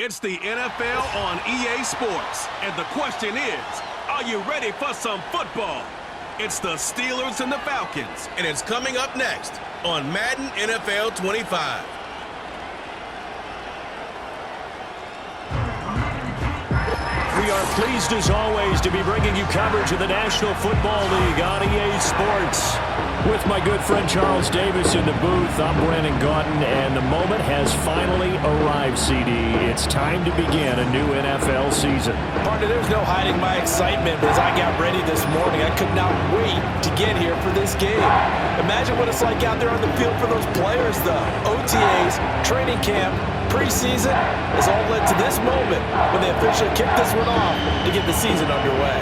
It's the NFL on EA Sports, and the question is, are you ready for some football? It's the Steelers and the Falcons, and it's coming up next on Madden NFL 25. We are pleased, as always, to be bringing you coverage of the National Football League on EA Sports. With my good friend Charles Davis in the booth, I'm Brandon Gaudin, and the moment has finally arrived, CD. It's time to begin a new NFL season. Partner, there's no hiding my excitement as I got ready this morning. I could not wait to get here for this game. Imagine what it's like out there on the field for those players, though. OTAs, training camp, preseason has all led to this moment when they officially kick this one off to get the season underway.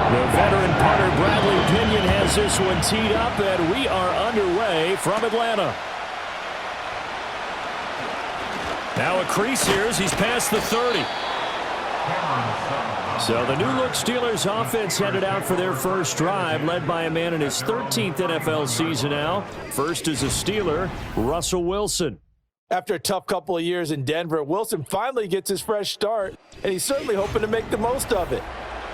The veteran punter Bradley Pinion has this one teed up, and we are underway from Atlanta. Now a crease here as he's past the 30. So the new-look Steelers offense headed out for their first drive, led by a man in his 13th NFL season now. First is a Steeler, Russell Wilson. After a tough couple of years in Denver, Wilson finally gets his fresh start, and he's certainly hoping to make the most of it.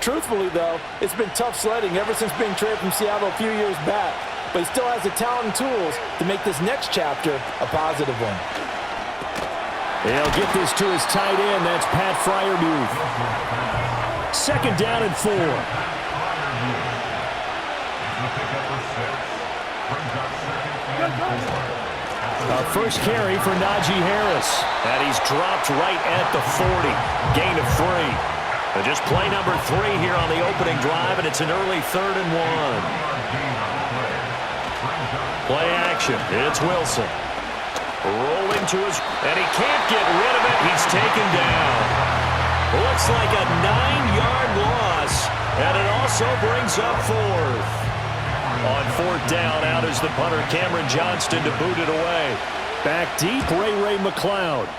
Truthfully, though, it's been tough sledding ever since being traded from Seattle a few years back, but he still has the talent and tools to make this next chapter a positive one. He'll get this to his tight end. That's Pat Freiermuth. Second down and 4. First carry for Najee Harris. And he's dropped right at the 40. Gain of 3. Just play number 3 here on the opening drive, and it's an early 3rd and 1. Play action. It's Wilson. Rolling to his, and he can't get rid of it. He's taken down. Looks like a 9-yard loss, and it also brings up 4th. On 4th down, out is the punter Cameron Johnston to boot it away. Back deep, Ray McLeod.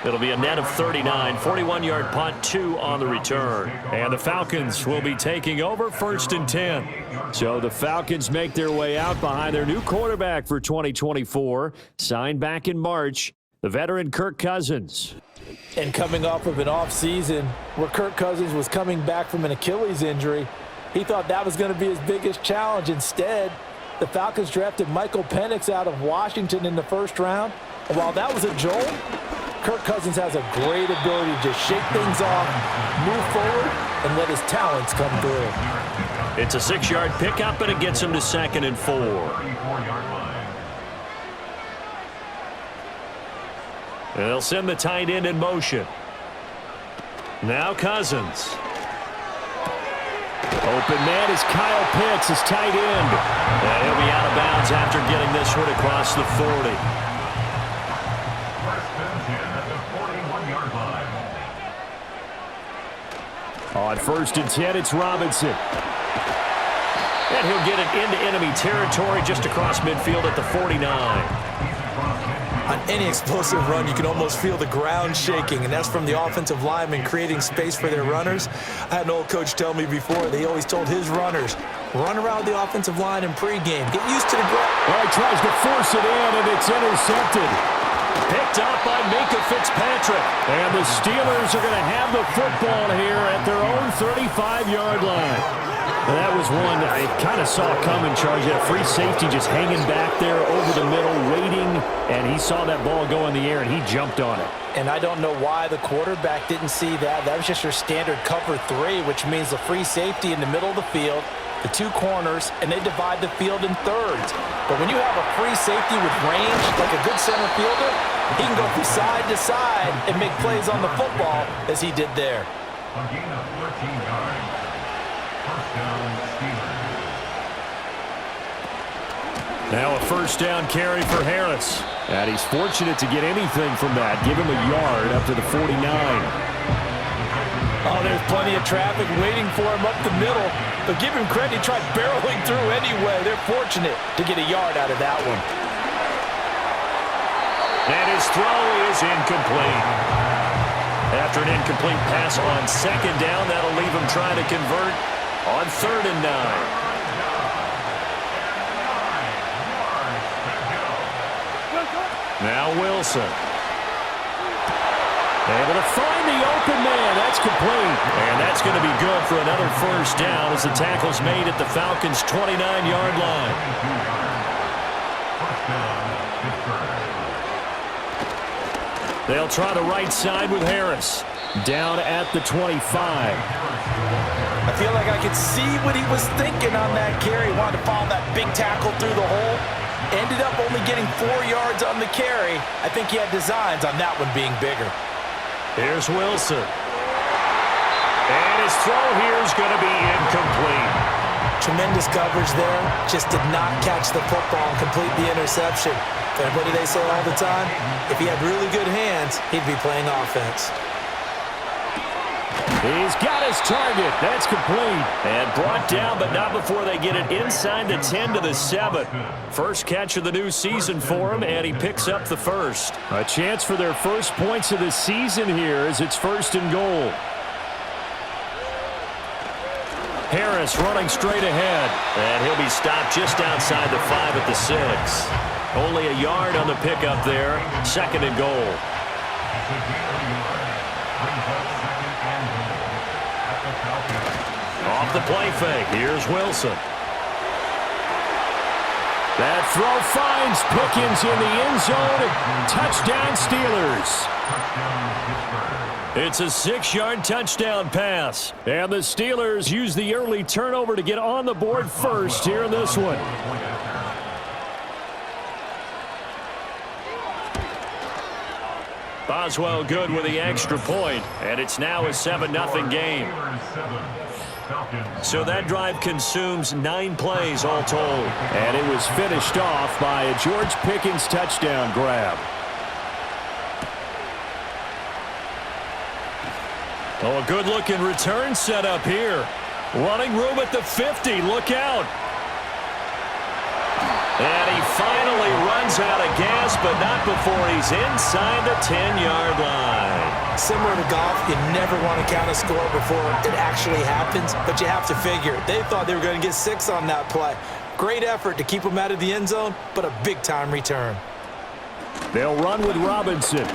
It'll be a net of 39, 41-yard punt, 2 on the return. And the Falcons will be taking over 1st and 10. So the Falcons make their way out behind their new quarterback for 2024, signed back in March, the veteran Kirk Cousins. And coming off of an offseason where Kirk Cousins was coming back from an Achilles injury, he thought that was going to be his biggest challenge. Instead, the Falcons drafted Michael Penix out of Washington in the 1st round. And while that was a jolt, Kirk Cousins has a great ability to just shake things off, move forward, and let his talents come through. It's a 6-yard pickup, and it gets him to 2nd and 4. And they'll send the tight end in motion. Now Cousins. Open man is Kyle Pitts, his tight end. And he'll be out of bounds after getting this one across the 40. On 1st and 10, it's Robinson. And he'll get it into enemy territory just across midfield at the 49. On any explosive run, you can almost feel the ground shaking, and that's from the offensive linemen creating space for their runners. I had an old coach tell me before, they always told his runners, run around the offensive line in pregame. Get used to the ground. Well, he tries to force it in, and it's intercepted. Picked up by Minkah Fitzpatrick. And the Steelers are going to have the football here at their own 35-yard line. And that was one that I kind of saw coming, Charge. That free safety just hanging back there over the middle, waiting. And he saw that ball go in the air, and he jumped on it. And I don't know why the quarterback didn't see that. That was just your standard cover 3, which means the free safety in the middle of the field, the 2 corners, and they divide the field in thirds. But when you have a free safety with range, like a good center fielder, he can go from side to side and make plays on the football as he did there. A gain of 14 yards. First down, Steelers. Now a 1st down carry for Harris. And he's fortunate to get anything from that. Give him a yard up to the 49. Oh, there's plenty of traffic waiting for him up the middle. But give him credit, he tried barreling through anyway. They're fortunate to get a yard out of that one. And his throw is incomplete. After an incomplete pass on second down, that'll leave him trying to convert on 3rd and 9. Now Wilson. Able to find the open man. That's complete. And that's going to be good for another first down as the tackle's made at the Falcons' 29-yard line. They'll try the right side with Harris. Down at the 25. I feel like I could see what he was thinking on that carry. Wanted to follow that big tackle through the hole. Ended up only getting 4 yards on the carry. I think he had designs on that one being bigger. Here's Wilson. And his throw here is going to be incomplete. Tremendous coverage there. Just did not catch the football and complete the interception. But what do they say all the time? If he had really good hands, he'd be playing offense. He's got his target. That's complete. And brought down, but not before they get it inside the 10 to the 7. First catch of the new season for him, and he picks up the first. A chance for their first points of the season here as it's 1st and goal. Harris running straight ahead. And he'll be stopped just outside the 5 at the 6. Only a yard on the pickup there. 2nd and goal. Off the play fake. Here's Wilson. That throw finds Pickens in the end zone. Touchdown Steelers. It's a 6-yard touchdown pass. And the Steelers use the early turnover to get on the board first here in this one. Boswell good with the extra point, and it's now a 7-0 game. So that drive consumes 9 plays all told. And it was finished off by a George Pickens touchdown grab. Oh, a good-looking return set up here. Running room at the 50. Look out. And he finally runs out of gas, but not before he's inside the 10-yard line. Similar to golf, you never want to count a score before it actually happens, but you have to figure. They thought they were going to get 6 on that play. Great effort to keep them out of the end zone, but a big-time return. They'll run with Robinson.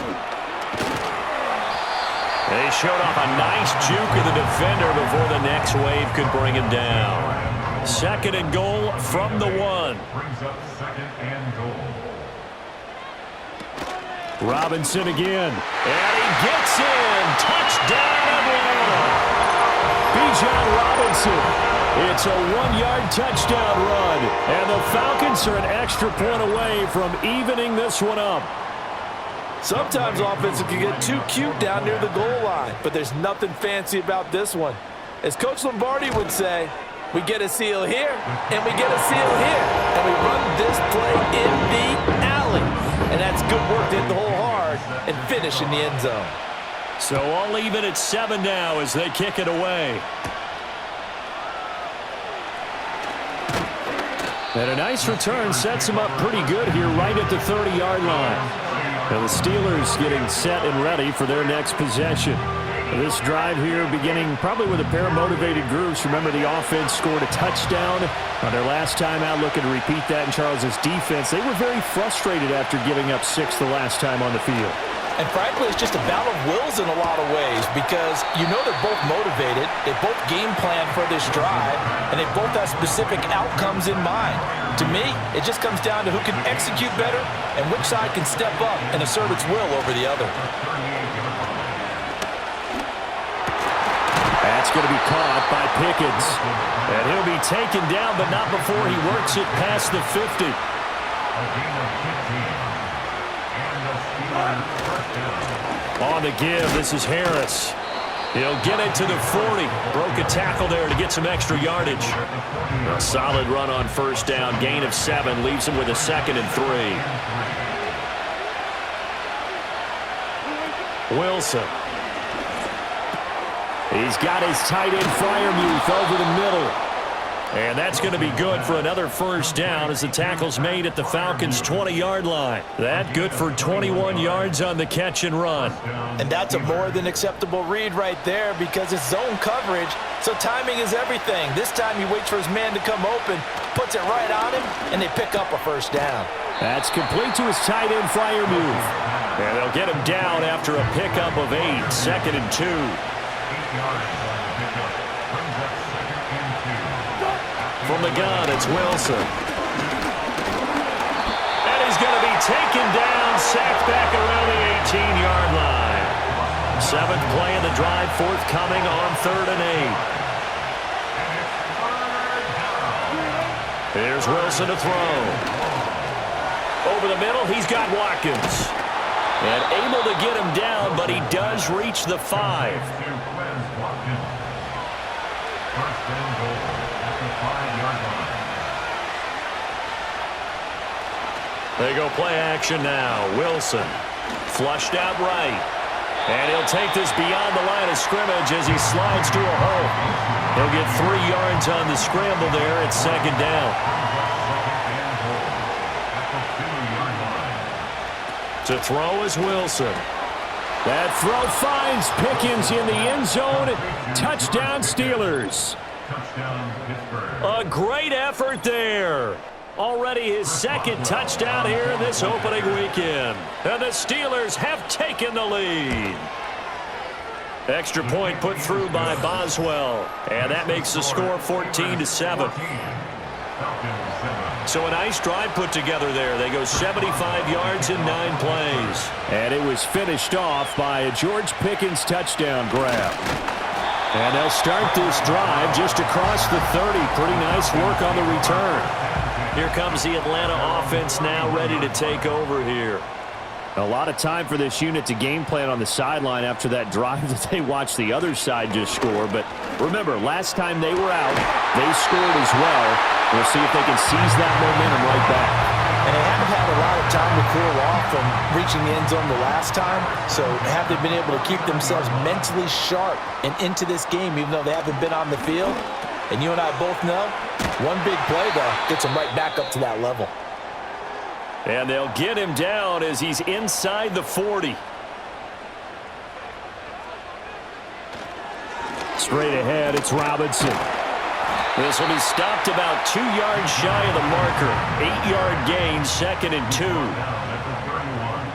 They showed off a nice juke of the defender before the next wave could bring him down. 2nd and goal from the 1. Brings up 2nd and goal. Robinson again. And he gets in. Touchdown Atlanta. Bijan Robinson. It's a 1-yard touchdown run. And the Falcons are an extra point away from evening this one up. Sometimes offense can get too cute down near the goal line, but there's nothing fancy about this one. As Coach Lombardi would say, we get a seal here, and we get a seal here, and we run this play in the alley. And that's good work to hit the hole hard and finish in the end zone. So all even at 7 now as they kick it away. And a nice return sets them up pretty good here right at the 30-yard line. And the Steelers getting set and ready for their next possession. This drive here beginning probably with a pair of motivated groups. Remember, the offense scored a touchdown on their last time out, looking to repeat that in Charles's defense. They were very frustrated after giving up 6 the last time on the field. And frankly, it's just a battle of wills in a lot of ways because you know they're both motivated, they both game plan for this drive, and they both have specific outcomes in mind. To me, it just comes down to who can execute better and which side can step up and assert its will over the other. That's going to be caught by Pickens. And he'll be taken down, but not before he works it past the 50. On the give, this is Harris. He'll get it to the 40. Broke a tackle there to get some extra yardage. A solid run on first down. Gain of 7 leaves him with a 2nd and 3. Wilson. He's got his tight end Freiermuth over the middle. And that's going to be good for another first down as the tackle's made at the Falcons' 20-yard line. That good for 21 yards on the catch and run. And that's a more than acceptable read right there because it's zone coverage, so timing is everything. This time he waits for his man to come open, puts it right on him, and they pick up a first down. That's complete to his tight end flyer move. And they'll get him down after a pickup of 8, 2nd and 2. 8 yards on the pickup. Brings up 2nd and 2. From the gun, it's Wilson. And he's going to be taken down, sacked back around the 18-yard line. 7th play of the drive, forthcoming on 3rd and 8. Here's Wilson to throw. Over the middle, he's got Watkins. And able to get him down, but he does reach the 5. First and goal at the 5-yard line. They go play action now. Wilson flushed out right. And he'll take this beyond the line of scrimmage as he slides to a hole. He'll get 3 yards on the scramble there at 2nd down. To throw is Wilson. That throw finds Pickens in the end zone. Touchdown, Steelers. Touchdown, Pittsburgh. A great effort there. Already his 2nd touchdown here in this opening weekend. And the Steelers have taken the lead. Extra point put through by Boswell. And that makes the score 14-7. So a nice drive put together there. They go 75 yards in 9 plays. And it was finished off by a George Pickens touchdown grab. And they'll start this drive just across the 30. Pretty nice work on the return. Here comes the Atlanta offense now ready to take over here. A lot of time for this unit to game plan on the sideline after that drive that they watched the other side just score. But remember, last time they were out, they scored as well. We'll see if they can seize that momentum right back. And they haven't had a lot of time to cool off from reaching the end zone the last time. So have they been able to keep themselves mentally sharp and into this game even though they haven't been on the field? And you and I both know, one big play, though, gets them right back up to that level. And they'll get him down as he's inside the 40. Straight ahead, it's Robinson. This will be stopped about 2 yards shy of the marker. 8-yard gain, 2nd and 2. Down at the 31.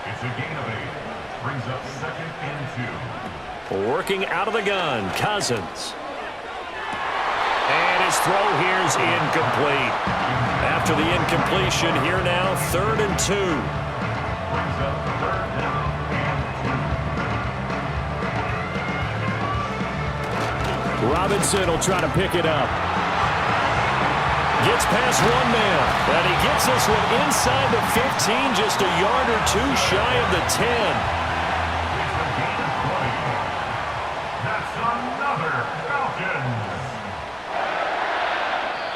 It's a gain of 8. Brings up 2nd and 2. Working out of the gun, Cousins. And his throw here's incomplete. After the incompletion, here now, 3rd and 2. Brings up 3rd down and 2. Robinson will try to pick it up. Gets past one man. And he gets this one inside the 15, just a yard or 2 shy of the 10. It's a gain of 20. That's another Falcons.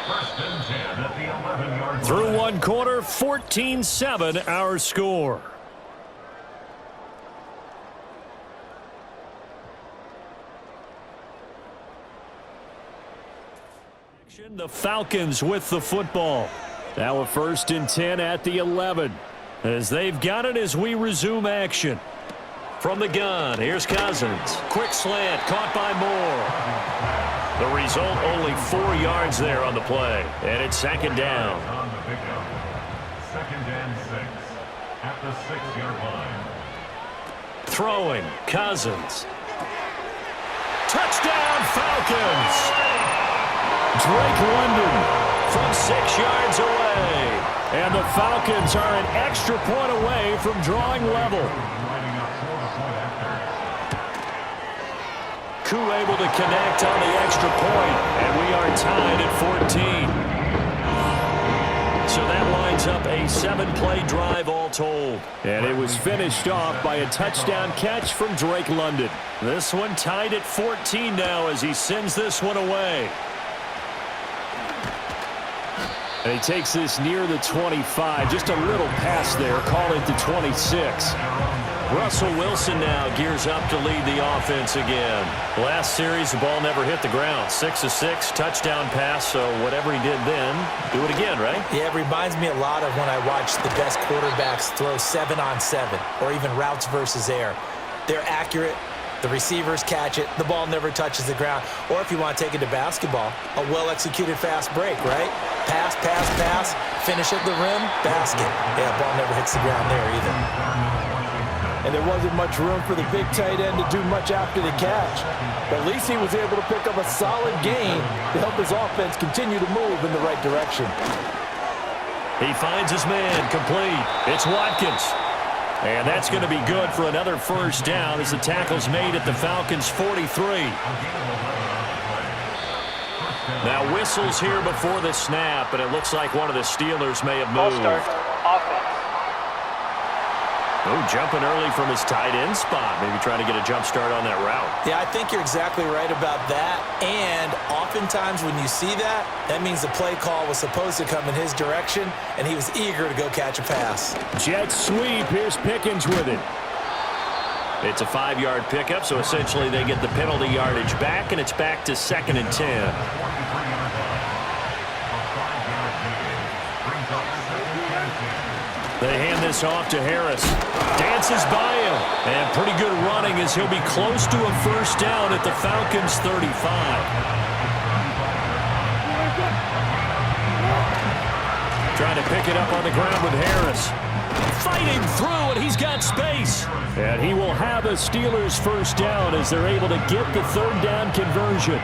First and 10 at the 11-yard line. Through one quarter, 14-7 our score. The Falcons with the football. Now a 1st and 10 at the 11. As they've got it as we resume action. From the gun, here's Cousins. Quick slant, caught by Moore. The result, only 4 yards there on the play. And it's 2nd down. On the pickup. 2nd and 6 at the 6-yard line. Throwing, Cousins. Touchdown, Falcons! Drake London from 6 yards away. And the Falcons are an extra point away from drawing level. Lining up for the point after. Koo able to connect on the extra point, and we are tied at 14. So that lines up a 7-play drive all told. And it was finished off by a touchdown catch from Drake London. This one tied at 14 now as he sends this one away. And he takes this near the 25. Just a little pass there. Call it the 26. Russell Wilson now gears up to lead the offense again. Last series, the ball never hit the ground. 6 of 6, touchdown pass, so whatever he did then, do it again, right? Yeah, it reminds me a lot of when I watch the best quarterbacks throw 7-on-7 or even routes versus air. They're accurate. The receivers catch it. The ball never touches the ground. Or if you want to take it to basketball, a well-executed fast break, right? Pass, pass, pass, finish at the rim, basket. Yeah, ball never hits the ground there either. And there wasn't much room for the big tight end to do much after the catch. But at least he was able to pick up a solid gain to help his offense continue to move in the right direction. He finds his man complete. It's Watkins. And that's going to be good for another first down as the tackle's made at the Falcons' 43. Now whistles here before the snap, and it looks like one of the Steelers may have moved. Start offense. Oh, jumping early from his tight end spot. Maybe trying to get a jump start on that route. Yeah, I think you're exactly right about that. And oftentimes when you see that, that means the play call was supposed to come in his direction, and he was eager to go catch a pass. Jet sweep. Here's Pickens with it. It's a 5-yard pickup, so essentially they get the penalty yardage back, and it's back to 2nd and 10. They hand this off to Harris. Dances by him. And pretty good running as he'll be close to a first down at the Falcons' 35. Trying to pick it up on the ground with Harris. Fighting through, and he's got space. And he will have a Steelers first down as they're able to get the 3rd down conversion.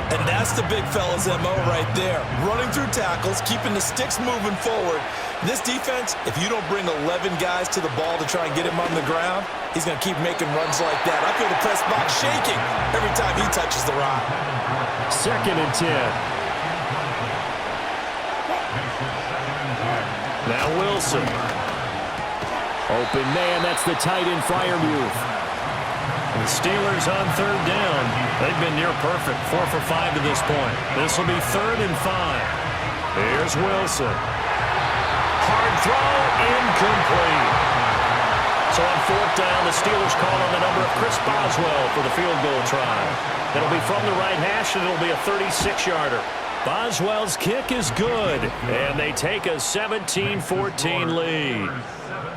And that's the big fella's MO right there. Running through tackles, keeping the sticks moving forward. This defense, if you don't bring 11 guys to the ball to try and get him on the ground, he's going to keep making runs like that. I feel the press box shaking every time he touches the rock. 2nd and 10. Now Wilson. Open man, that's the tight end flyer move. The Steelers on 3rd down. They've been near perfect, 4 for 5 to this point. This will be 3rd and 5. Here's Wilson. Hard throw, incomplete. So on 4th down, the Steelers call on the number of Chris Boswell for the field goal try. It'll be from the right hash, and it'll be a 36-yarder. Boswell's kick is good, and they take a 17-14 lead.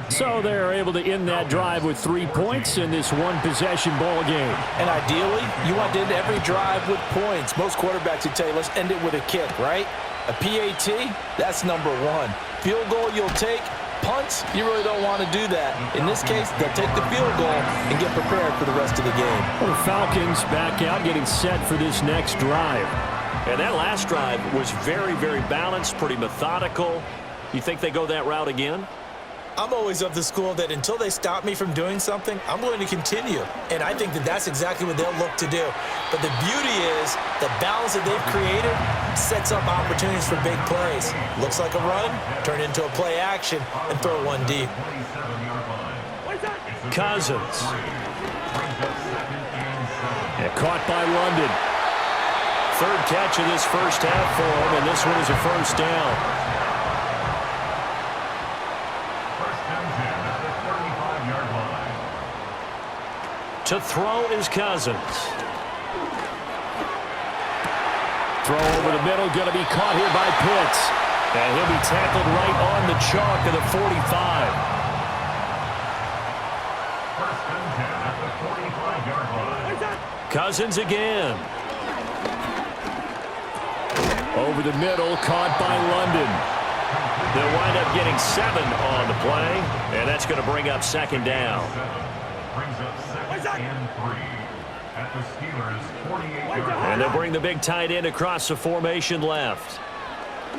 So they're able to end that drive with 3 points in this one-possession ball game. And ideally, you want to end every drive with points. Most quarterbacks would tell you, let's end it with a kick, right? A PAT, that's number 1. Field goal you'll take. Punts, you really don't want to do that. In this case, they'll take the field goal and get prepared for the rest of the game. Well, the Falcons back out getting set for this next drive. And that last drive was very, very balanced, pretty methodical. You think they go that route again? I'm always of the school that until they stop me from doing something, I'm going to continue. And I think that that's exactly what they'll look to do. But the beauty is the balance that they've created sets up opportunities for big plays. Looks like a run, turn into a play action, and throw one deep. Cousins. And caught by London. 3rd catch of this first half for him, and this one is a first down. To throw is Cousins. Throw over the middle, going to be caught here by Pitts. And he'll be tackled right on the chalk of the 45. Cousins again. Over the middle, caught by London. They'll wind up getting 7 on the play, and that's going to bring up 2nd down. And they'll bring the big tight end across the formation left.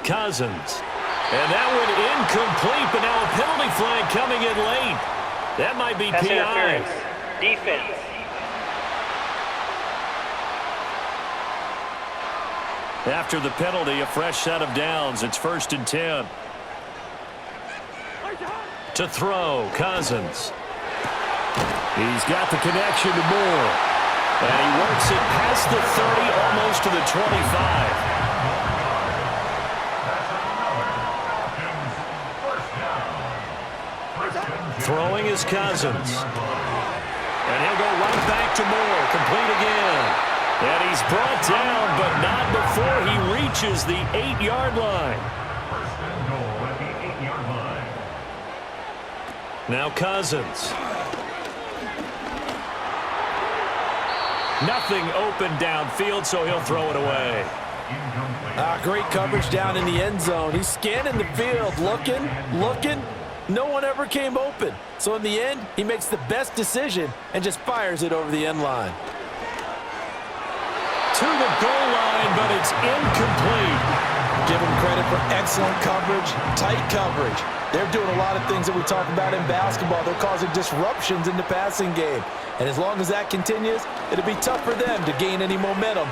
Cousins. And that went incomplete, but now a penalty flag coming in late. That might be Pass PI. interference. Defense. After the penalty, a fresh set of downs. It's 1st and 10. To throw, Cousins. He's got the connection to Moore. And he works it past the 30, almost to the 25. Throwing is Cousins. And he'll go right back to Moore. Complete again. And he's brought down, but not before he reaches the 8-yard line. First and goal at the 8-yard line. Now Cousins. Nothing open downfield, so he'll throw it away. Great coverage down in the end zone. He's scanning the field, looking. No one ever came open. So in the end, he makes the best decision and just fires it over the end line. To the goal line, but it's incomplete. Give him credit for excellent coverage, tight coverage. They're doing a lot of things that we talk about in basketball. They're causing disruptions in the passing game. And as long as that continues, it'll be tough for them to gain any momentum.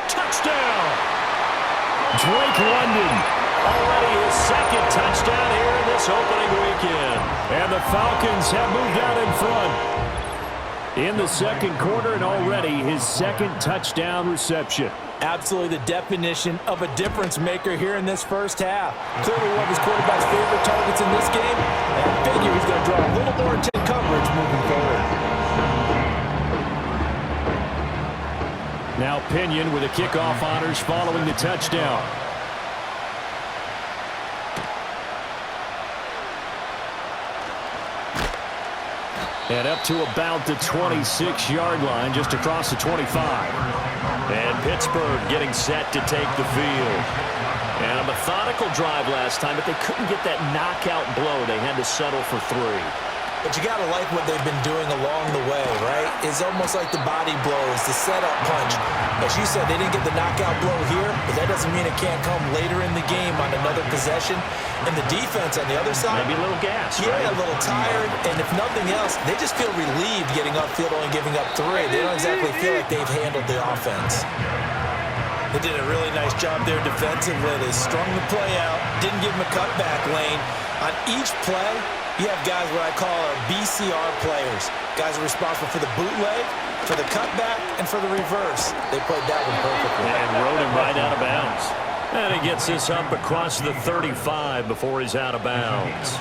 Touchdown! Drake London, already his second touchdown here in this opening weekend. And the Falcons have moved out in front in the second quarter, and already his second touchdown reception. Absolutely the definition of a difference maker here in this first half. Clearly one of his quarterback's favorite targets in this game, and I figure he's going to draw a little more intense coverage moving forward. Now Pinion with the kickoff honors following the touchdown. And up to about the 26-yard line, just across the 25. And Pittsburgh getting set to take the field. And a methodical drive last time, but they couldn't get that knockout blow. They had to settle for 3. But you got to like what they've been doing along the way, right? It's almost like the body blows, the setup punch. As you said, they didn't get the knockout blow here, but that doesn't mean it can't come later in the game on another possession. And the defense on the other side, maybe a little gas, yeah, right? A little tired. And if nothing else, they just feel relieved getting upfield, only giving up 3. They don't exactly feel like they've handled the offense. They did a really nice job there defensively. They strung the play out, didn't give him a cutback lane. On each play, you have guys what I call our BCR players. Guys are responsible for the bootleg, for the cutback, and for the reverse. They played that one perfectly. And rode him right out of bounds. And he gets this up across the 35 before he's out of bounds.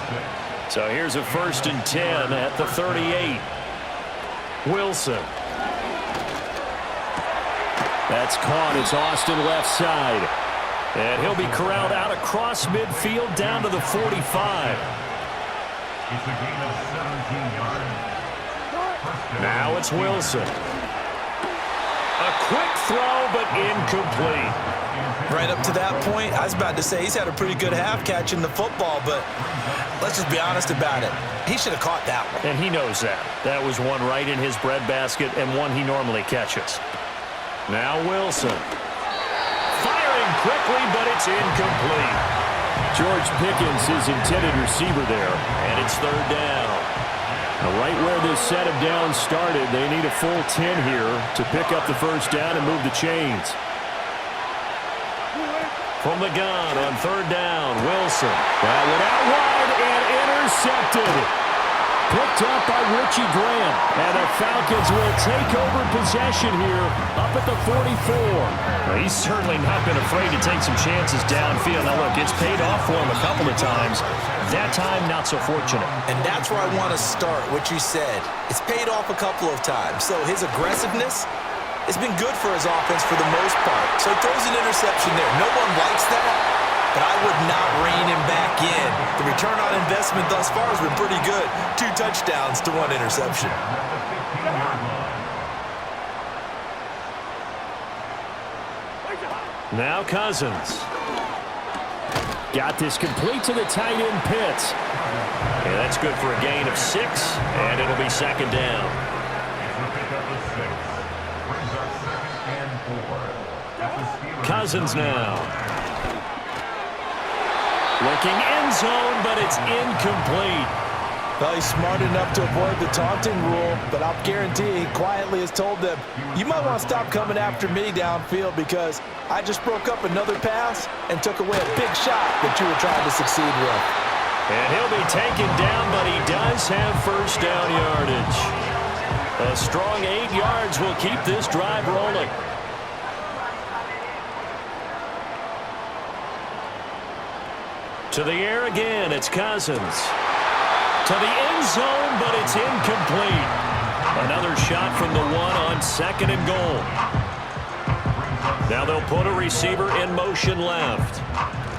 So here's a 1st and 10 at the 38. Wilson. That's caught. It's Austin left side. And he'll be corralled out across midfield down to the 45. It's a gain of 17 yards. Now it's Wilson. A quick throw, but incomplete. Right up to that point, I was about to say he's had a pretty good half catching the football, but let's just be honest about it. He should have caught that one. And he knows that. That was one right in his breadbasket and one he normally catches. Now Wilson. Firing quickly, but it's incomplete. George Pickens, his intended receiver there, and it's 3rd down. Now right where this set of downs started, they need a full 10 here to pick up the 1st down and move the chains. From the gun on 3rd down, Wilson. That went out wide and intercepted. Picked up by Richie Grant. And the Falcons will take over possession here up at the 44. Well, he's certainly not been afraid to take some chances downfield. Now, look, it's paid off for him a couple of times. That time, not so fortunate. And that's where I want to start, what you said. It's paid off a couple of times. So his aggressiveness, it's been good for his offense for the most part. So he throws an interception there. No one likes that, but I would not rein him back in. The return on investment thus far has been pretty good. 2 touchdowns to 1 interception. Now Cousins. Got this complete to the tight end Pitts. And that's good for a gain of 6, and it'll be 2nd down. Cousins now. Looking end zone, but it's incomplete. Well, he's smart enough to avoid the taunting rule, but I'll guarantee he quietly has told them, you might want to stop coming after me downfield because I just broke up another pass and took away a big shot that you were trying to succeed with. And he'll be taken down, but he does have 1st down yardage. A strong 8 yards will keep this drive rolling. To the air again, it's Cousins. to the end zone, but it's incomplete. Another shot from the one on second and goal. Now they'll put a receiver in motion left.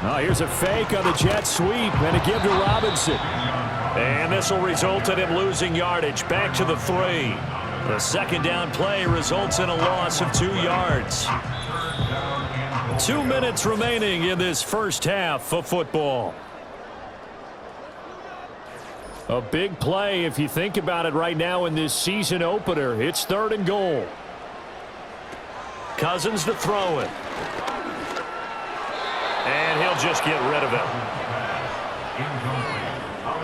Oh, here's a fake on the jet sweep and a give to Robinson. And this will result in him losing yardage back to the 3. The second down play results in a loss of 2 yards. 2 minutes remaining in this first half of football. A big play if you think about it right now in this season opener. It's 3rd and goal. Cousins to throw it. And he'll just get rid of it.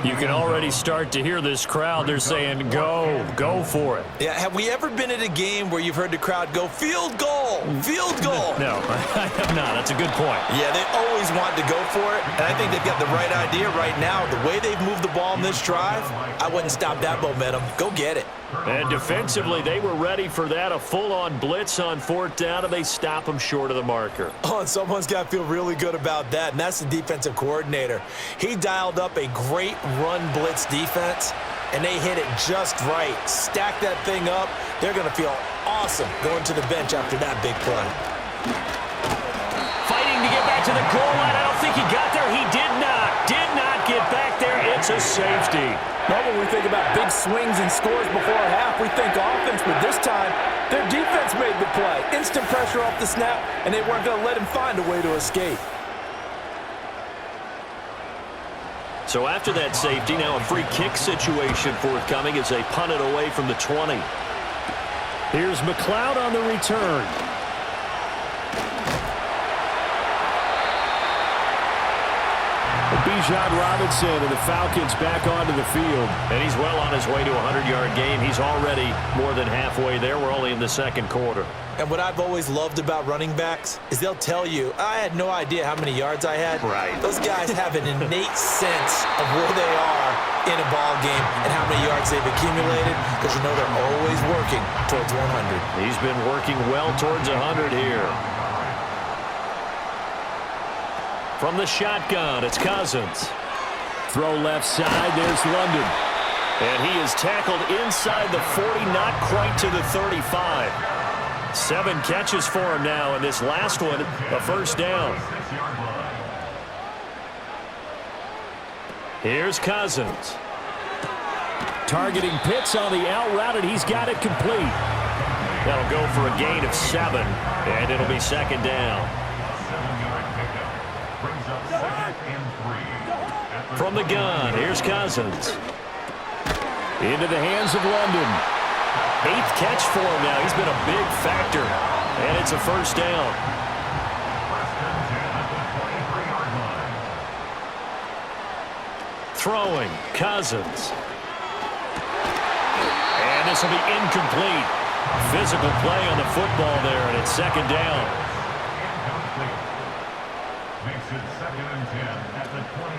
You can already start to hear this crowd. They're saying, go for it. Yeah, have we ever been at a game where you've heard the crowd go, field goal, field goal? No, I have not. That's a good point. Yeah, they always want to go for it, and I think they've got the right idea right now. The way they've moved the ball in this drive, I wouldn't stop that momentum. Go get it. And defensively, they were ready for that, a full-on blitz on 4th down, and they stop them short of the marker. Oh, and someone's got to feel really good about that, and that's the defensive coordinator. He dialed up a great run blitz defense, and they hit it just right. Stack that thing up. They're going to feel awesome going to the bench after that big play. Fighting to get back to the goal line. I don't think he got there. He did not get back there. It's a safety. Now when we think about big swings and scores before a half, we think offense, but this time their defense made the play. Instant pressure off the snap, and they weren't going to let him find a way to escape. So after that safety, now a free kick situation forthcoming as they punt it away from the 20. Here's McLeod on the return. Bijan Robinson and the Falcons back onto the field. And he's well on his way to a 100-yard game. He's already more than halfway there. We're only in the second quarter. And what I've always loved about running backs is they'll tell you, I had no idea how many yards I had. Right. Those guys have an innate sense of where they are in a ball game and how many yards they've accumulated, because you know they're always working towards 100. He's been working well towards 100 here. From the shotgun, it's Cousins. Throw left side, there's London. And he is tackled inside the 40, not quite to the 35. 7 catches for him now, and this last one, a first down. Here's Cousins. Targeting Pitts on the out route, and he's got it complete. That'll go for a gain of 7, and it'll be second down. From the gun, here's Cousins. Into the hands of London. 8th catch for him now. He's been a big factor, and it's a first down. Throwing, Cousins. And this will be incomplete. Physical play on the football there, and it's second down.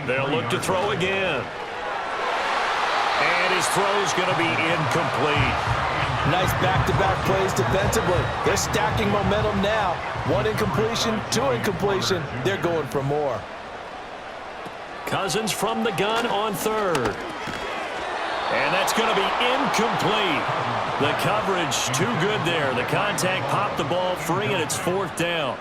They'll look to throw again. And his throw's going to be incomplete. Nice back-to-back plays defensively. They're stacking momentum now. 1 incompletion, 2 incompletion. They're going for more. Cousins from the gun on 3rd. And that's going to be incomplete. The coverage too good there. The contact popped the ball free, and it's 4th down.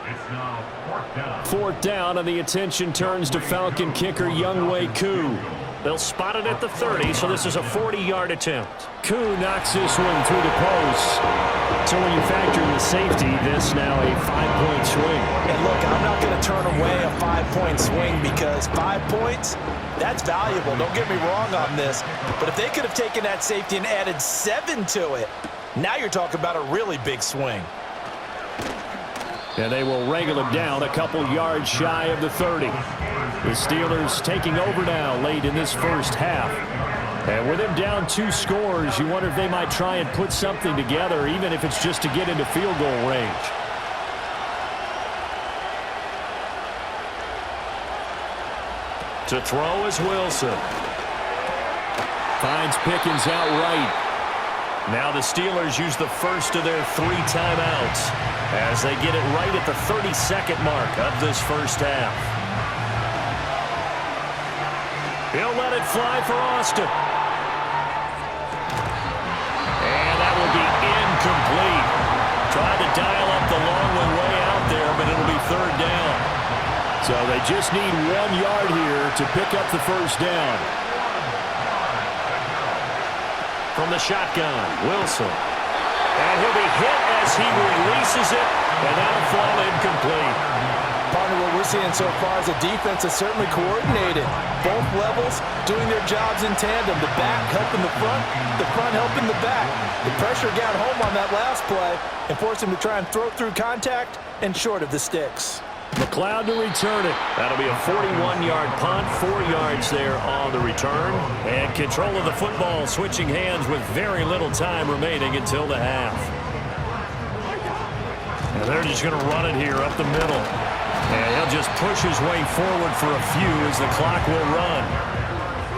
It's now 4th down. 4th down, and the attention turns to Falcon kicker Younghoe Koo. They'll spot it at the 30, so this is a 40-yard attempt. Koo knocks this one through the post. So when you factor in the safety, this now a 5-point swing. And look, I'm not going to turn away a 5-point swing, because 5 points, that's valuable. Don't get me wrong on this. But if they could have taken that safety and added 7 to it, now you're talking about a really big swing. And they will wrangle him down a couple yards shy of the 30. The Steelers taking over now late in this first half. And with them down 2 scores, you wonder if they might try and put something together, even if it's just to get into field goal range. To throw is Wilson. Finds Pickens outright. Now the Steelers use the first of their 3 timeouts as they get it right at the 32nd mark of this first half. He'll let it fly for Austin. And that will be incomplete. Tried to dial up the long one way out there, but it'll be third down. So they just need 1 yard here to pick up the first down. From the shotgun, Wilson. And he'll be hit as he releases it, and that'll fall incomplete. Partner, what we're seeing so far is the defense is certainly coordinated. Both levels doing their jobs in tandem. The back helping the front helping the back. The pressure got home on that last play and forced him to try and throw through contact and short of the sticks. McLeod to return it. That'll be a 41-yard punt, 4 yards there on the return. And control of the football, switching hands with very little time remaining until the half. And they're just going to run it here up the middle. And he'll just push his way forward for a few as the clock will run.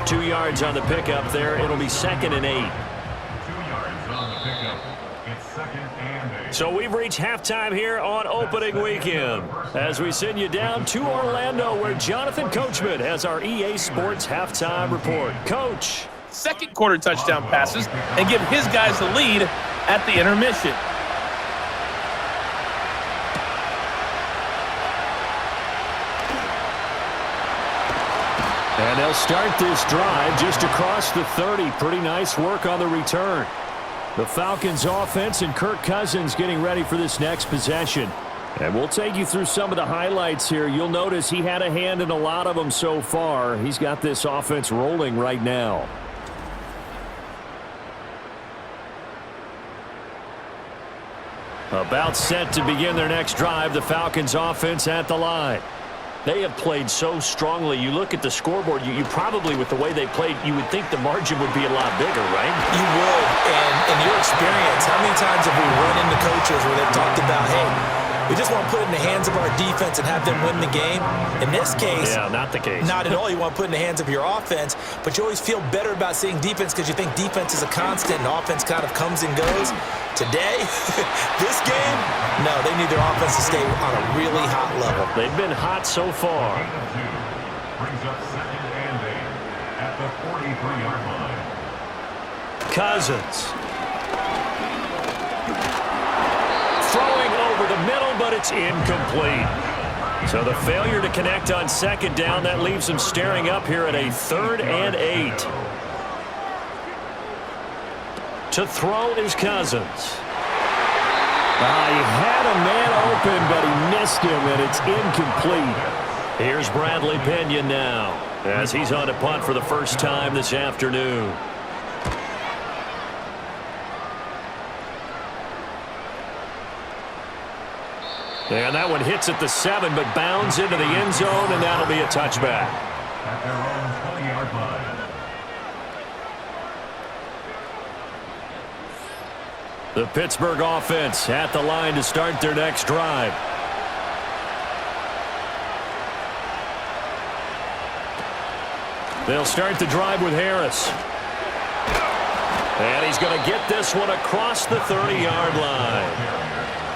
2 yards on the pickup there. It'll be 2nd and 8. 2 yards on the pickup. It's 2nd and 8. So we've reached halftime here on opening weekend as we send you down to Orlando where Jonathan Coachman has our EA Sports halftime report. Coach. Second quarter touchdown passes and give his guys the lead at the intermission. And they'll start this drive just across the 30. Pretty nice work on the return. The Falcons offense and Kirk Cousins getting ready for this next possession. And we'll take you through some of the highlights here. You'll notice he had a hand in a lot of them so far. He's got this offense rolling right now. About set to begin their next drive. The Falcons offense at the line. They have played so strongly. You look at the scoreboard, you probably, with the way they played, you would think the margin would be a lot bigger, right? You would, and in your experience, how many times have we run into coaches where they've talked about, hey, we just want to put it in the hands of our defense and have them win the game? In this case, yeah, not the case. Not at all. You want to put it in the hands of your offense, but you always feel better about seeing defense because you think defense is a constant and offense kind of comes and goes. Today, this game, no, they need their offense to stay on a really hot level. They've been hot so far. Brings up 2nd and 8 at the 43-yard line. Cousins. Throwing over the middle, but it's incomplete. So the failure to connect on 2nd down, that leaves them staring up here at a 3rd and 8. To throw is Cousins. He had a man open, but he missed him, and it's incomplete. Here's Bradley Pinion now, as he's on to punt for the first time this afternoon. And that one hits at the 7, but bounds into the end zone, and that'll be a touchback. At their own 20-yard line. The Pittsburgh offense at the line to start their next drive. They'll start the drive with Harris. And he's going to get this one across the 30-yard line.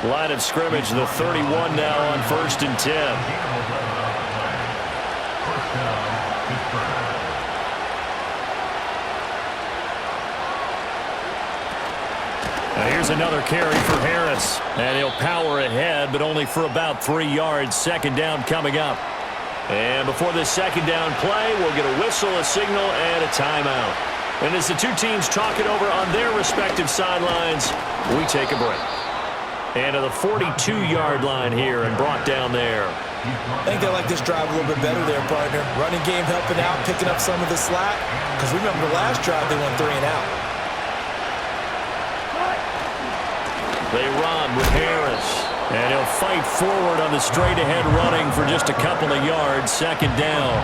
Line of scrimmage, the 31 now on 1st and 10. Now here's another carry for Harris. And he'll power ahead, but only for about 3 yards. 2nd down coming up. And before this 2nd down play, we'll get a whistle, a signal, and a timeout. And as the two teams talk it over on their respective sidelines, we take a break. And to the 42-yard line here and brought down there. I think they like this drive a little bit better there, partner. Running game helping out, picking up some of the slack. Because remember the last drive, they went 3 and out. They run with Harris. And he'll fight forward on the straight-ahead running for just a couple of yards. 2nd down.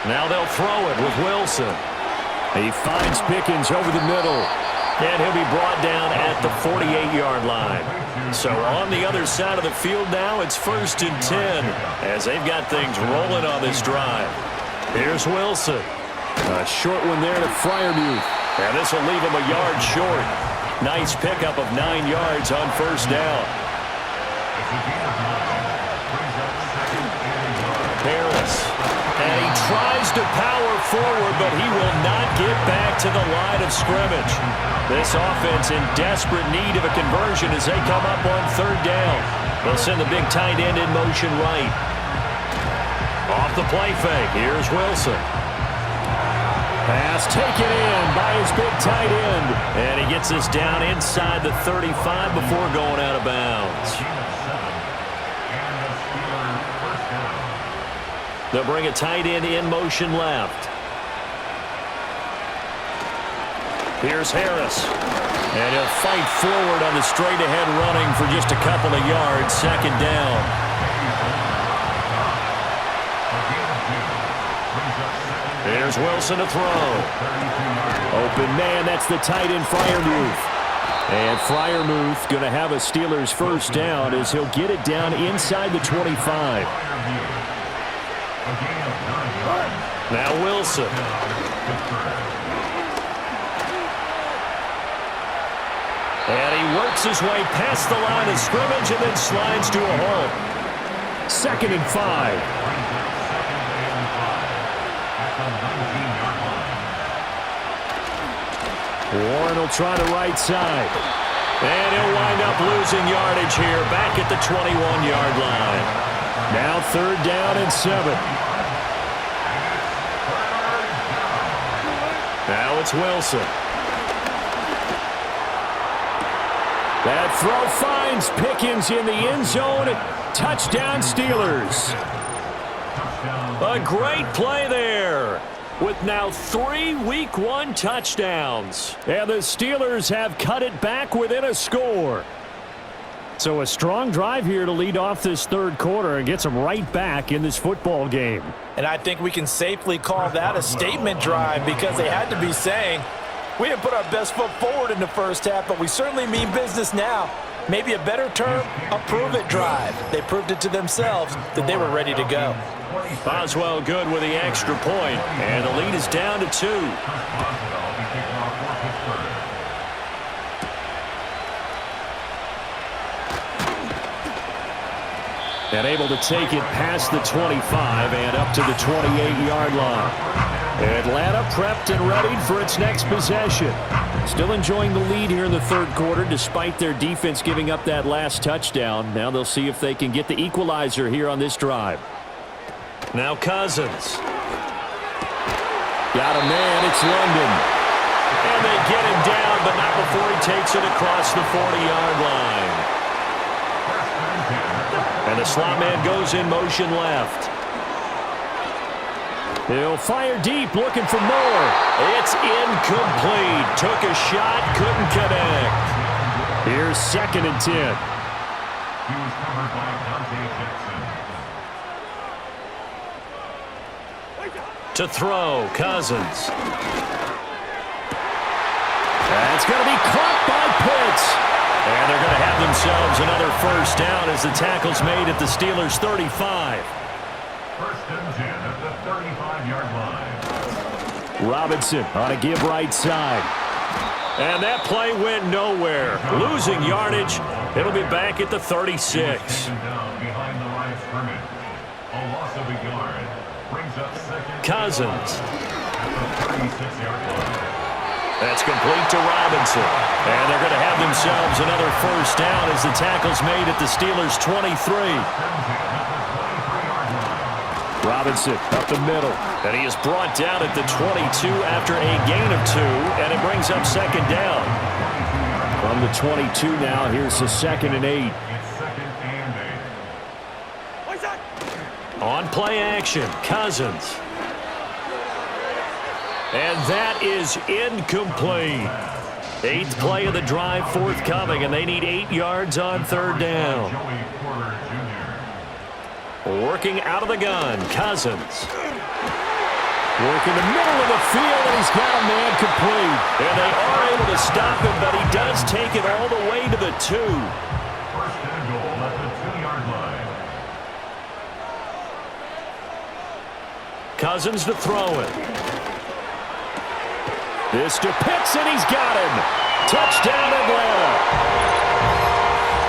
Now they'll throw it with Wilson. He finds Pickens over the middle. And he'll be brought down at the 48-yard line. So on the other side of the field now, it's 1st and 10 as they've got things rolling on this drive. Here's Wilson. A short one there to Freiermuth. And this will leave him a yard short. Nice pickup of 9 yards on first down. Harris. And he tries to power forward, but he will not get back to the line of scrimmage. This offense in desperate need of a conversion as they come up on third down. They'll send the big tight end in motion right. Off the play fake, here's Wilson. Pass taken in by his big tight end. And he gets this down inside the 35 before going out of bounds. They'll bring a tight end in motion left. Here's Harris. And he'll fight forward on the straight-ahead running for just a couple of yards. Second down. Here's Wilson to throw. Open man, that's the tight end Freiermuth. And Freiermuth going to have a Steelers first down as he'll get it down inside the 25. Now Wilson. And he works his way past the line of scrimmage and then slides to a halt. 2nd and 5. Warren will try the right side. And he'll wind up losing yardage here back at the 21-yard line. Now 3rd down and 7. Now it's Wilson. That throw finds Pickens in the end zone. Touchdown Steelers. A great play there with now 3 Week 1 touchdowns. And the Steelers have cut it back within a score. So a strong drive here to lead off this third quarter and gets them right back in this football game. And I think we can safely call that a statement drive because they had to be saying, we didn't put our best foot forward in the first half, but we certainly mean business now. Maybe a better term, a prove-it drive. They proved it to themselves that they were ready to go. Boswell good with the extra point, and the lead is down to 2. And able to take it past the 25 and up to the 28-yard line. Atlanta prepped and readied for its next possession. Still enjoying the lead here in the third quarter despite their defense giving up that last touchdown. Now they'll see if they can get the equalizer here on this drive. Now Cousins. Got a man, it's London. And they get him down, but not before he takes it across the 40-yard line. And the slot man goes in motion left. He'll fire deep, looking for more. It's incomplete. Took a shot, couldn't connect. Here's 2nd and 10. He was covered by Dante Jackson. To throw, Cousins. That's going to be caught by Pitts. And they're going to have themselves another first down as the tackle's made at the Steelers' 35. 1st and 10 at the 35-yard line. Robinson on a give right side. And that play went nowhere. Losing yardage. It'll be back at the 36. Down behind the line of scrimmage. A loss of a yard. Brings up 2nd. Cousins. At the 36-yard line. That's complete to Robinson. And they're going to have themselves another first down as the tackle's made at the Steelers' 23. Robinson up the middle. And he is brought down at the 22 after a gain of 2. And it brings up 2nd down. From the 22 now, here's the 2nd and 8. It's 2nd and 8. On play action, Cousins. And that is incomplete. 8th play of the drive forthcoming, and they need 8 yards on 3rd down. Working out of the gun, Cousins. Working the middle of the field, and he's got a man complete. And they are able to stop him, but he does take it all the way to the 2. 1st and goal at the 2-yard line. Cousins to throw it. This to Pitts, and he's got him. Touchdown, Atlanta.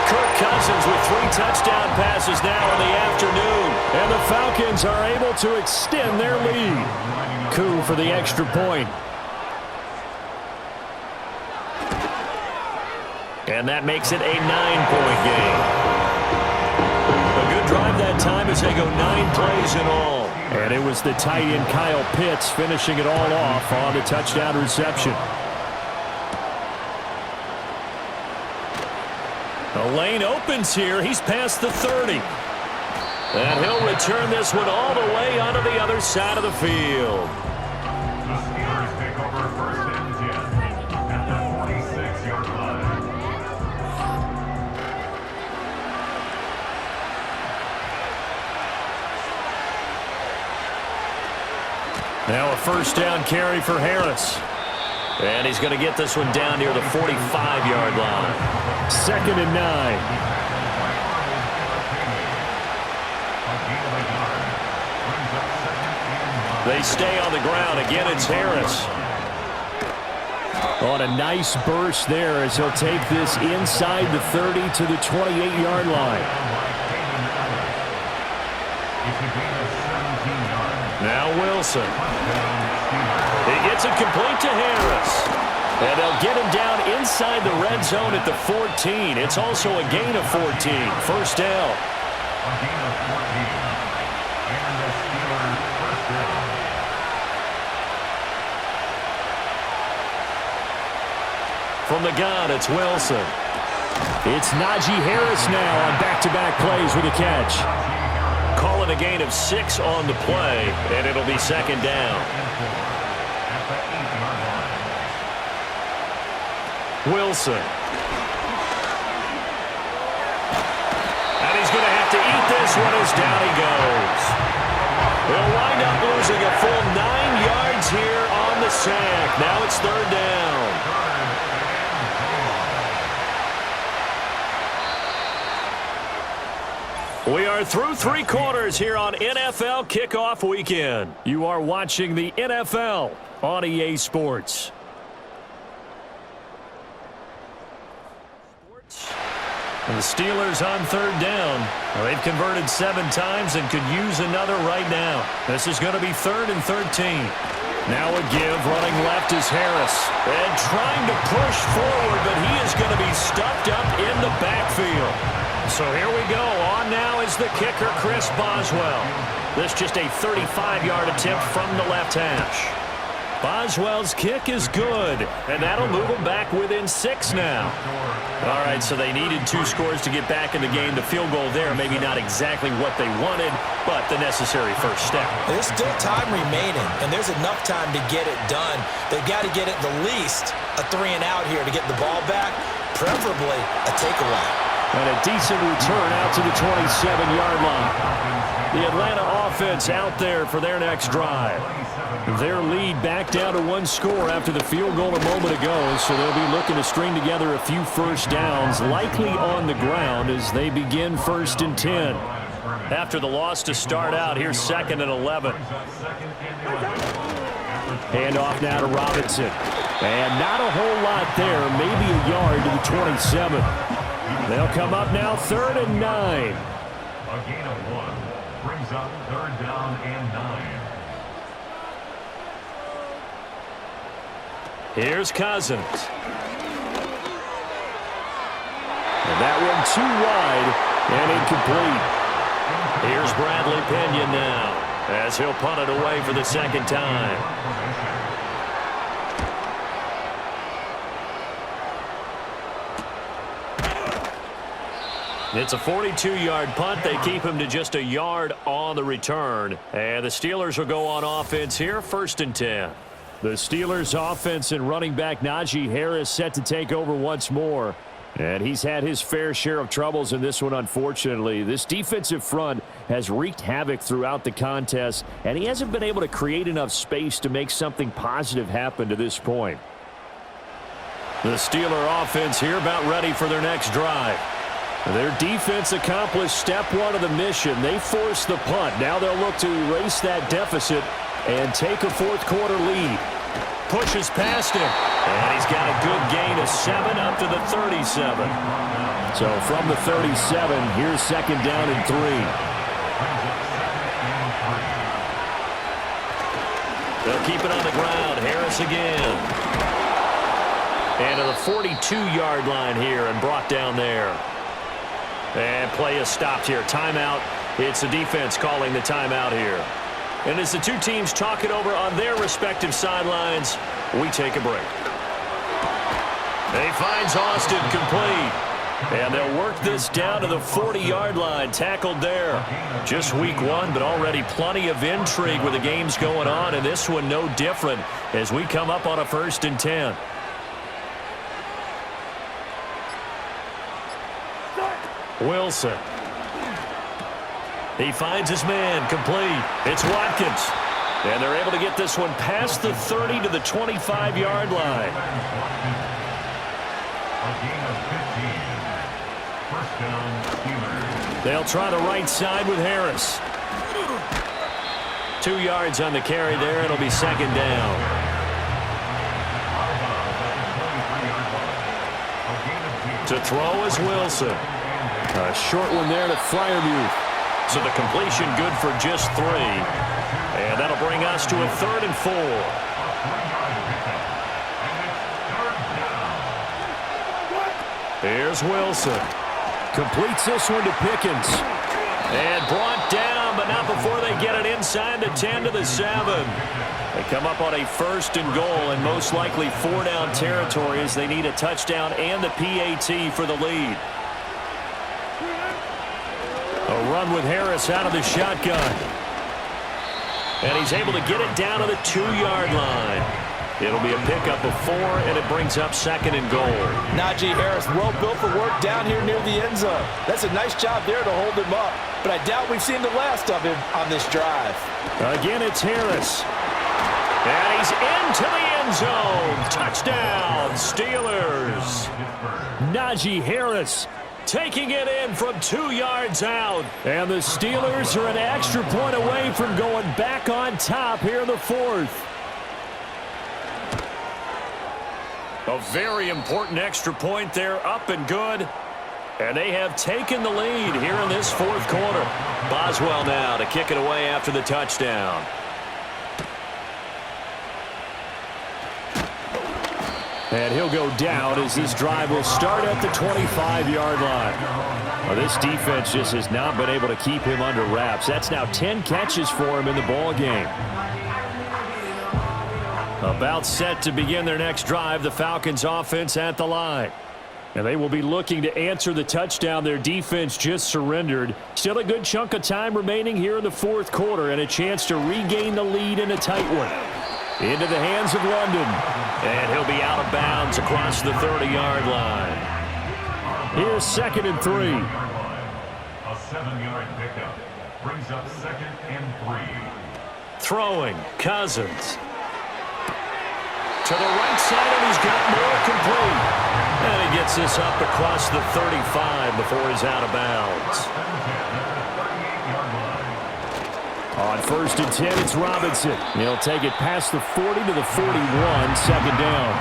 Kirk Cousins with 3 touchdown passes now in the afternoon. And the Falcons are able to extend their lead. Coup for the extra point. And that makes it a 9-point game. A good drive that time as they go 9 plays in all. And it was the tight end Kyle Pitts finishing it all off on the touchdown reception. The lane opens here. He's past the 30. And he'll return this one all the way onto the other side of the field. The Steelers take over first and 10 at the 46-yard line. Now a first down carry for Harris. And he's going to get this one down near the 45-yard line. 2nd and 9. They stay on the ground. Again, it's Harris. On a nice burst there as he'll take this inside the 30 to the 28-yard line. Now Wilson. He gets it complete to Harris. And they'll get him down inside the red zone at the 14. It's also a gain of 14. First down. A gain of 14. And the Steelers first down. From the gun, it's Wilson. It's Najee Harris now on back-to-back plays with a catch. Calling a gain of 6 on the play, and it'll be 2nd down. Wilson. And he's going to have to eat this one as down he goes. He'll wind up losing a full 9 yards here on the sack. Now it's 3rd down. We are through 3 quarters here on NFL Kickoff Weekend. You are watching the NFL on EA Sports. And the Steelers on 3rd down. Well, they've converted 7 times and could use another right now. This is going to be 3rd and 13. Now a give. Running left is Harris. And trying to push forward, but he is going to be stuffed up in the backfield. So here we go. On now is the kicker, Chris Boswell. This just a 35-yard attempt from the left hash. Boswell's kick is good, and that'll move them back within 6 now. All right, so they needed 2 scores to get back in the game. The field goal there, maybe not exactly what they wanted, but the necessary first step. There's still time remaining, and there's enough time to get it done. They've got to get at the least a 3-and-out here to get the ball back, preferably a takeaway. And a decent return out to the 27-yard line. The Atlanta offense out there for their next drive. Their lead back down to 1 score after the field goal a moment ago, so they'll be looking to string together a few first downs, likely on the ground as they begin 1st and 10. After the loss to start out, here's 2nd and 11. Handoff now to Robinson. And not a whole lot there, maybe a yard to the 27. They'll come up now 3rd and 9. A gain of 1 brings up 3rd down and 9. Here's Cousins. And that one too wide and incomplete. Here's Bradley Pinion now as he'll punt it away for the 2nd time. It's a 42-yard punt. They keep him to just a yard on the return. And the Steelers will go on offense here, 1st and 10. The Steelers offense and running back Najee Harris set to take over once more. And he's had his fair share of troubles in this one, unfortunately. This defensive front has wreaked havoc throughout the contest, and he hasn't been able to create enough space to make something positive happen to this point. The Steeler offense here about ready for their next drive. Their defense accomplished step 1 of the mission. They forced the punt. Now they'll look to erase that deficit and take a 4th quarter lead. Pushes past him. And he's got a good gain of 7 up to the 37. So from the 37, here's second down and 3. They'll keep it on the ground. Harris again. And to the 42-yard line here and brought down there. And play is stopped here. Timeout. It's the defense calling the timeout here. And as the two teams talk it over on their respective sidelines, we take a break. And he finds Austin complete. And they'll work this down to the 40-yard line. Tackled there. Just week 1, but already plenty of intrigue with the games going on. And this one no different as we come up on a 1st and 10. Wilson. He finds his man complete. It's Watkins. And they're able to get this one past the 30 to the 25-yard line. They'll try the right side with Harris. 2 yards on the carry there. It'll be second down. To throw is Wilson. A short one there to Freiermuth. So the completion good for just 3. And that'll bring us to a 3rd and 4. Here's Wilson. Completes this one to Pickens. And brought down, but not before they get it inside the 10 to the 7. They come up on a 1st and goal, and most likely 4-down territory as they need a touchdown and the PAT for the lead. A run with Harris out of the shotgun. And he's able to get it down to the 2-yard line. It'll be a pickup of 4, and it brings up 2nd and goal. Najee Harris, well built for work down here near the end zone. That's a nice job there to hold him up. But I doubt we've seen the last of him on this drive. Again, it's Harris. And he's into the end zone. Touchdown, Steelers. Najee Harris taking it in from 2 yards out. And the Steelers are an extra point away from going back on top here in the 4th. A very important extra point there, up and good. And they have taken the lead here in this 4th quarter. Boswell now to kick it away after the touchdown. And he'll go down as this drive will start at the 25-yard line. Well, this defense just has not been able to keep him under wraps. That's now 10 catches for him in the ball game. About set to begin their next drive, the Falcons offense at the line. And they will be looking to answer the touchdown their defense just surrendered. Still a good chunk of time remaining here in the 4th quarter and a chance to regain the lead in a tight one. Into the hands of London. And he'll be out of bounds across the 30-yard line. Here's 2nd and 3. A 7-yard pickup brings up 2nd and 3. Throwing, Cousins. To the right side, and he's got more complete. And he gets this up across the 35 before he's out of bounds. On 1st and 10, it's Robinson. He'll take it past the 40 to the 41, second down.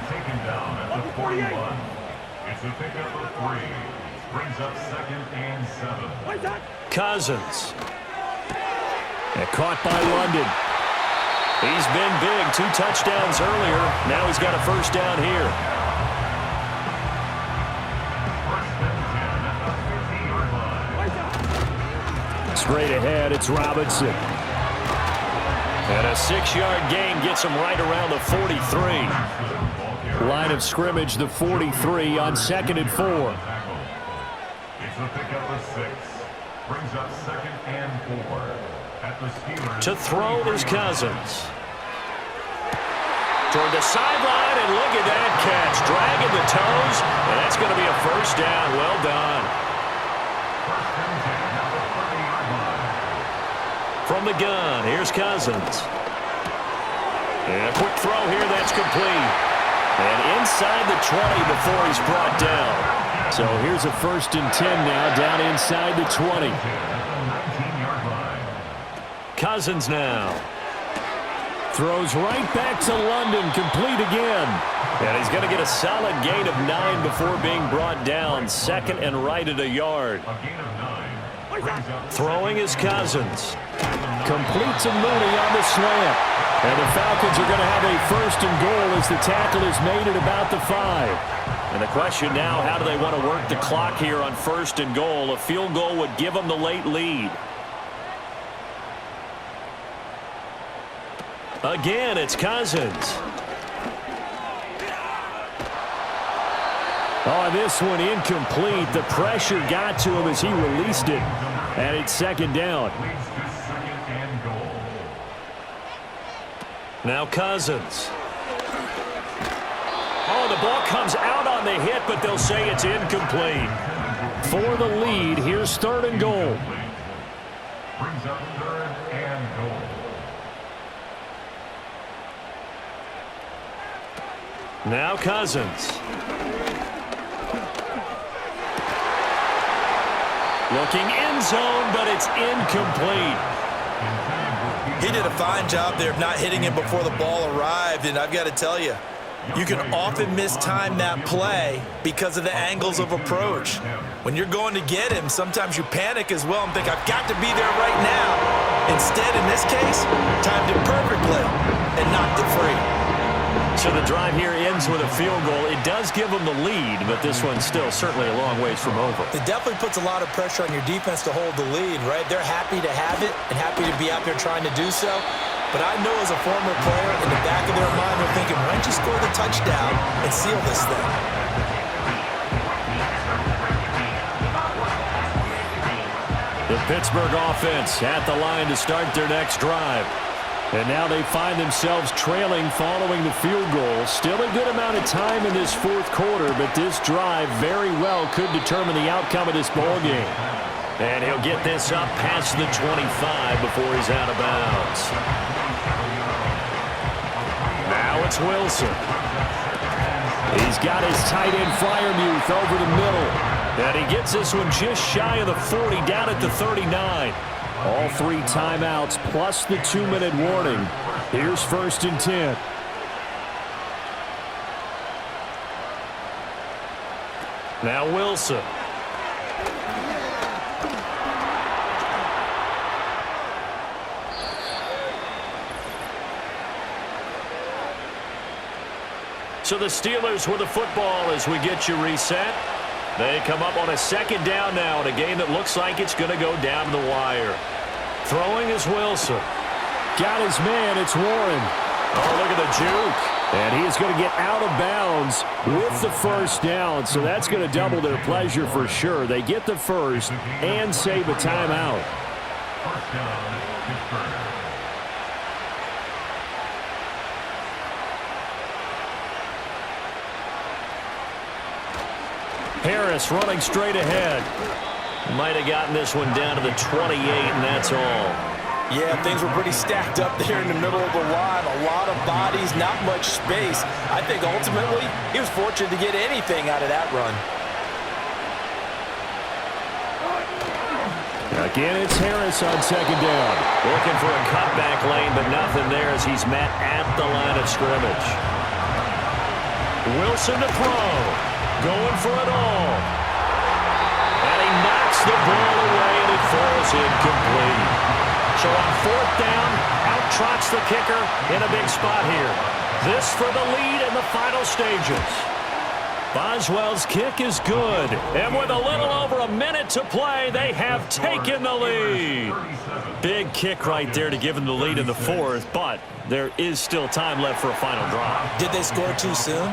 Taken down at the 41. It's a pickup of 3. Brings up 2nd and 7. Cousins. And caught by London. He's been big. 2 touchdowns earlier. Now he's got a 1st down here. Straight ahead, it's Robinson. And a 6-yard gain gets him right around the 43. Line of scrimmage, the 43 on 2nd and 4. It's a pickup of 6. Brings up 2nd and 4. At the Steelers. To throw is Cousins. Toward the sideline, and look at that catch. Dragging the toes, and that's going to be a 1st down. Well done. From the gun, here's Cousins. And a quick throw here, that's complete. And inside the 20 before he's brought down. So here's a 1st and 10 now, down inside the 20. Cousins now. Throws right back to London, complete again. And he's going to get a solid gain of 9 before being brought down. Second and right at a yard. A gain of 9. Throwing is Cousins. Complete to Mooney on the slant. And the Falcons are going to have a first and goal as the tackle is made at about the 5. And the question now, how do they want to work the clock here on first and goal? A field goal would give them the late lead. Again, it's Cousins. Oh, this one incomplete. The pressure got to him as he released it. And it's second down. Now Cousins. Oh, the ball comes out on the hit, but they'll say it's incomplete. For the lead, here's third and goal. Brings up third and goal. Now Cousins. Looking end zone, but it's incomplete. He did a fine job there of not hitting him before the ball arrived, and I've got to tell you, you can often mistime that play because of the angles of approach. When you're going to get him, sometimes you panic as well and think, I've got to be there right now. Instead, in this case, timed it perfectly and knocked it free. So the drive here ends with a field goal. It does give them the lead, but this one's still certainly a long ways from over. It definitely puts a lot of pressure on your defense to hold the lead, right? They're happy to have it and happy to be out there trying to do so. But I know as a former player, in the back of their mind, they're thinking, why don't you score the touchdown and seal this thing? The Pittsburgh offense at the line to start their next drive. And now they find themselves trailing following the field goal. Still a good amount of time in this fourth quarter, but this drive very well could determine the outcome of this ball game. And he'll get this up past the 25 before he's out of bounds. Now it's Wilson. He's got his tight end Fryermuth over the middle. And he gets this one just shy of the 40, down at the 39. All 3 timeouts plus the 2-minute warning. Here's first and 10. Now Wilson. So the Steelers with the football as we get you reset. They come up on a second down now in a game that looks like it's going to go down the wire. Throwing is Wilson. Got his man, it's Warren. Oh, look at the juke. And he is going to get out of bounds with the first down, so that's going to double their pleasure for sure. They get the first and save a timeout. First down, Pittsburgh. Harris running straight ahead. Might have gotten this one down to the 28, and that's all. Yeah, things were pretty stacked up there in the middle of the line. A lot of bodies, not much space. I think ultimately he was fortunate to get anything out of that run. Again, it's Harris on second down. Looking for a cutback lane, but nothing there as he's met at the line of scrimmage. Wilson to throw. Going for it all. And he knocks the ball away, and it falls incomplete. So on fourth down, out trots the kicker in a big spot here. This for the lead in the final stages. Boswell's kick is good. And with a little over a minute to play, they have taken the lead. Big kick right there to give them the lead in the fourth, but there is still time left for a final drive. Did they score too soon?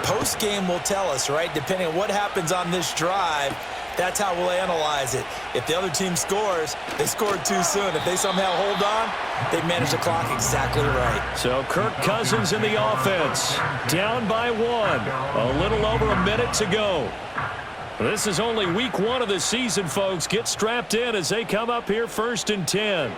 Post-game will tell us, right? Depending on what happens on this drive, that's how we'll analyze it. If the other team scores, they scored too soon. If they somehow hold on, they manage the clock exactly right. So Kirk Cousins in the offense, down by 1. A little over a minute to go. This is only week 1 of the season, folks. Get strapped in as they come up here first and 10.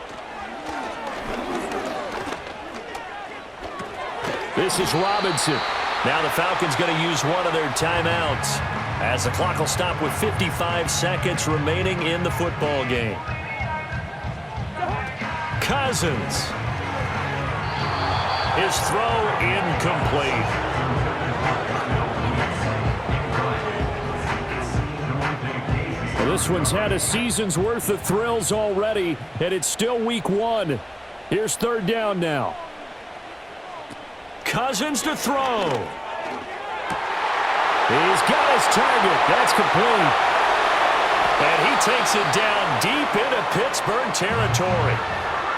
This is Robinson. Now the Falcons going to use one of their timeouts as the clock will stop with 55 seconds remaining in the football game. Cousins. His throw incomplete. Well, this one's had a season's worth of thrills already, and it's still week 1. Here's third down now. Cousins to throw. He's got his target. That's complete. And he takes it down deep into Pittsburgh territory.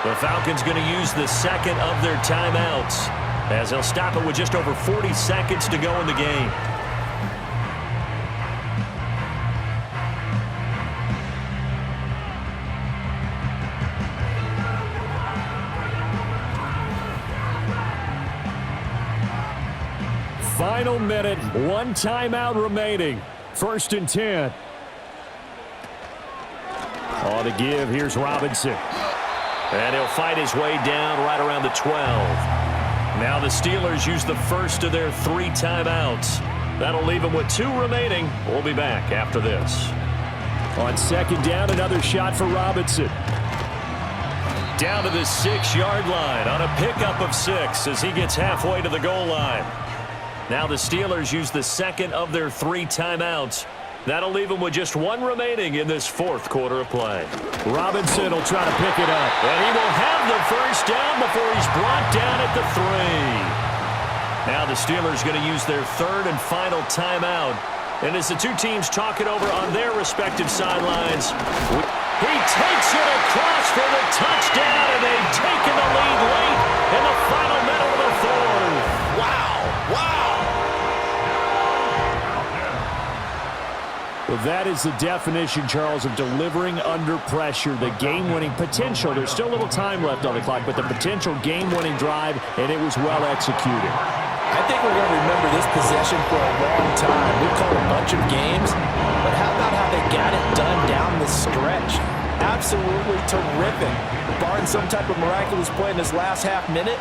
The Falcons going to use the second of their timeouts as they'll stop it with just over 40 seconds to go in the game. Final minute, 1 timeout remaining. 1st and 10. On the give, here's Robinson. And he'll fight his way down right around the 12. Now the Steelers use the first of their 3 timeouts. That'll leave them with 2 remaining. We'll be back after this. On 2nd down, another shot for Robinson. Down to the 6-yard line on a pickup of 6 as he gets halfway to the goal line. Now the Steelers use the second of their 3 timeouts. That'll leave them with just 1 remaining in this 4th quarter of play. Robinson will try to pick it up. And he will have the first down before he's brought down at the 3. Now the Steelers going to use their 3rd and final timeout. And as the 2 teams talk it over on their respective sidelines, he takes it across for the touchdown, and they've taken the lead late in the final minute of the 4th. Wow. Well, that is the definition, Charles, of delivering under pressure. The game-winning potential. There's still a little time left on the clock, but the potential game-winning drive, and it was well executed. I think we're going to remember this possession for a long time. We've called a bunch of games, but how about how they got it done down the stretch? Absolutely terrific. Barring some type of miraculous play in this last half minute,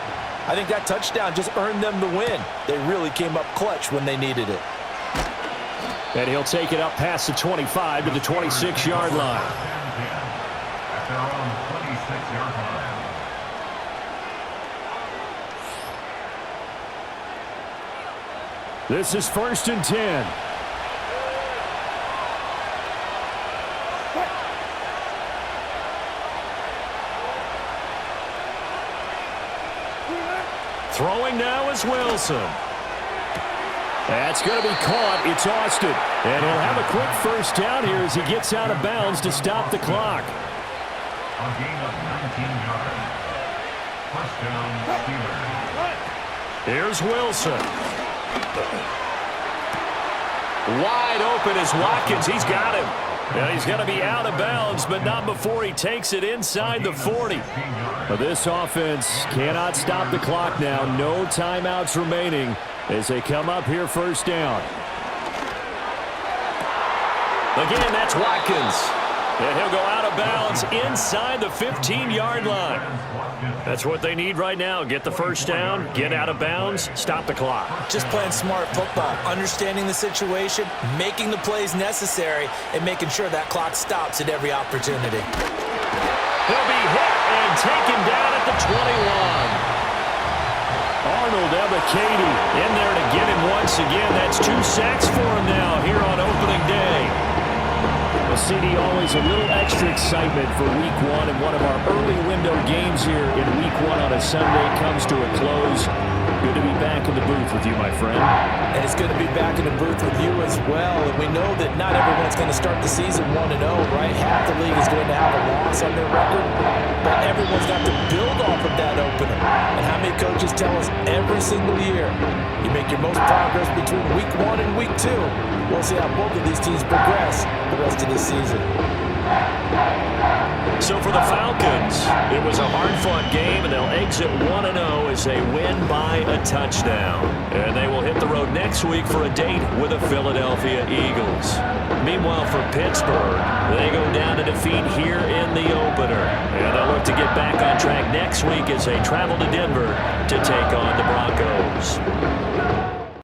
I think that touchdown just earned them the win. They really came up clutch when they needed it. And he'll take it up past the 25 to the 26-yard line. At their own 26-yard line. This is 1st and 10. Throwing now is Wilson. That's going to be caught. It's Austin. And he'll have a quick first down here as he gets out of bounds to stop the clock. A gain of 19 yards. First down, Steelers. Here's Wilson. Wide open is Watkins. He's got him. Now he's going to be out of bounds, but not before he takes it inside the 40. Well, this offense cannot stop the clock now. No timeouts remaining as they come up here first down. Again, that's Watkins. And he'll go out of bounds inside the 15-yard line. That's what they need right now. Get the first down, get out of bounds, stop the clock. Just playing smart football, understanding the situation, making the plays necessary, and making sure that clock stops at every opportunity. He'll be hit and taken down at the 21. Arnold Ebiketie In there to get him once again. That's 2 sacks for him now here on opening day. Well, CD, always a little extra excitement for week 1, and one of our early window games here in week 1 on a Sunday comes to a close. Good to be back in the booth with you, my friend. And it's good to be back in the booth with you as well. And we know that not everyone's going to start the season 1-0, right? Half the league is going to have a loss on their record. But everyone's got to build off of that opener. And how many coaches tell us every single year, you make your most progress between week 1 and week 2. We'll see how both of these teams progress the rest of the season. So for the Falcons, it was a hard-fought game, and they'll exit 1-0 as they win by a touchdown. And they will hit the road next week for a date with the Philadelphia Eagles. Meanwhile, for Pittsburgh, they go down to defeat here in the opener. And they'll look to get back on track next week as they travel to Denver to take on the Broncos.